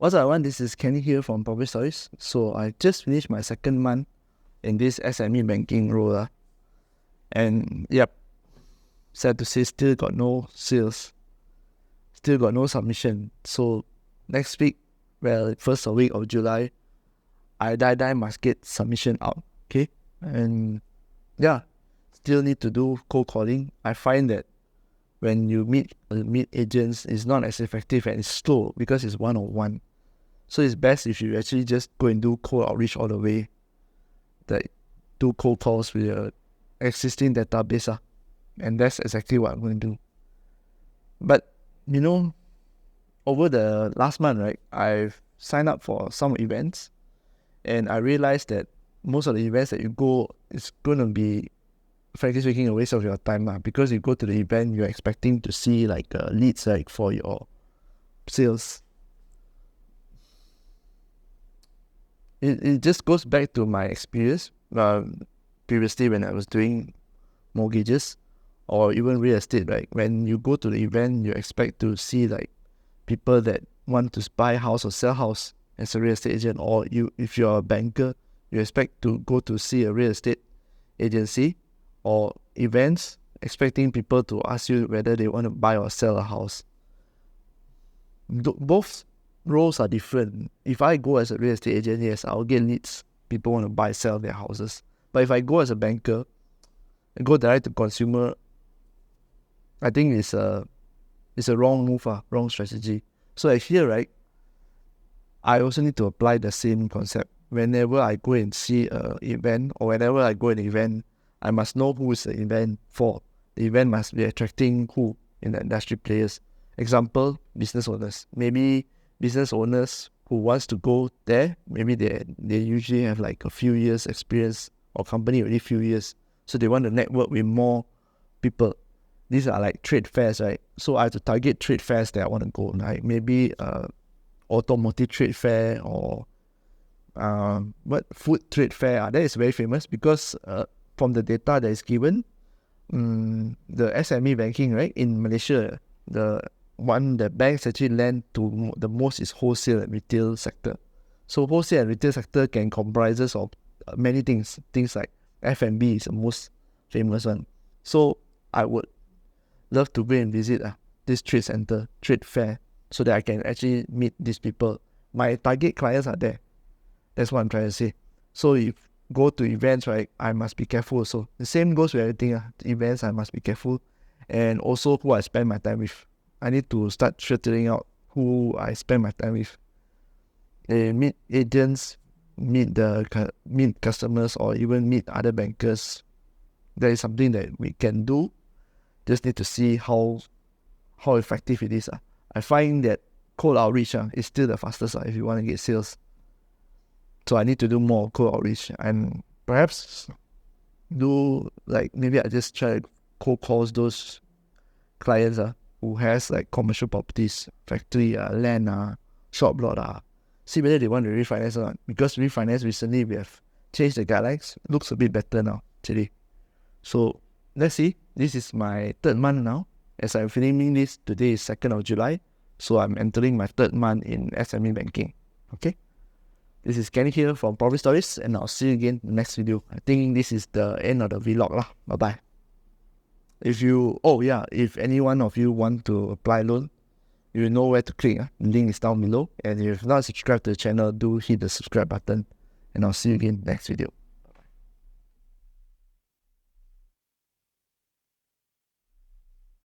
What's up, everyone? This is Kenny here from Property Stories. So I just finished my second month in this SME banking role. And yep, sad to say, still got no sales, still got no submission. So next week, first week of July, I die must get submission out. Okay, and yeah, still need to do cold calling. I find that when you meet agents, it's not as effective and it's slow because it's one-on-one. So it's best if you actually just go and do cold outreach all the way, like do cold calls with your existing database. And that's exactly what I'm going to do. But, over the last month, right, I've signed up for some events and I realized that most of the events that you go is going to be, frankly speaking, a waste of your time because you go to the event, you're expecting to see leads for your sales. It just goes back to my experience previously when I was doing mortgages or even real estate, right? When you go to the event, you expect to see people that want to buy house or sell house as a real estate agent, or if you're a banker, you expect to go to see a real estate agency or events expecting people to ask you whether they want to buy or sell a house. Both roles are different. If I go as a real estate agent, yes, I'll get leads. People want to buy, sell their houses. But if I go as a banker, I go direct to consumer, I think it's a wrong move, wrong strategy. So here, right, I also need to apply the same concept. Whenever I go and see an event, or whenever I go an event, I must know who is the event for. The event must be attracting who in the industry players. Example, business owners. Maybe business owners who wants to go there, maybe they usually have a few years experience or company already few years. So they want to network with more people. These are trade fairs, right? So I have to target trade fairs that I want to go, like maybe automotive trade fair or food trade fair. That is very famous because from the data that is given, the SME banking, right, in Malaysia, the banks actually lend to the most is wholesale and retail sector. So wholesale and retail sector can comprises of many things. Things like F&B is the most famous one. So I would love to go and visit this trade center, trade fair, so that I can actually meet these people. My target clients are there. That's what I'm trying to say. So if go to events, right, I must be careful also. The same goes with everything. The events, I must be careful. And also who I spend my time with. I need to start filtering out who I spend my time with. Meet agents, meet customers, or even meet other bankers. That is something that we can do. Just need to see how effective it is. I find that cold outreach is still the fastest if you want to get sales. So I need to do more cold outreach and perhaps do maybe I just try to cold calls those clients who has commercial properties, factory, land, shop lot, see whether they want to refinance or not. Because refinance recently we have changed the guidelines. Looks a bit better now, actually. So let's see. This is my third month now. As I'm filming this, today is 2nd of July. So I'm entering my third month in SME banking. Okay. This is Kenny here from Property Stories, and I'll see you again in the next video. I think this is the end of the vlog lah. Bye-bye. If any one of you want to apply loan, you know where to click. The link is down below. And if you've not subscribed to the channel, do hit the subscribe button. And I'll see you again next video.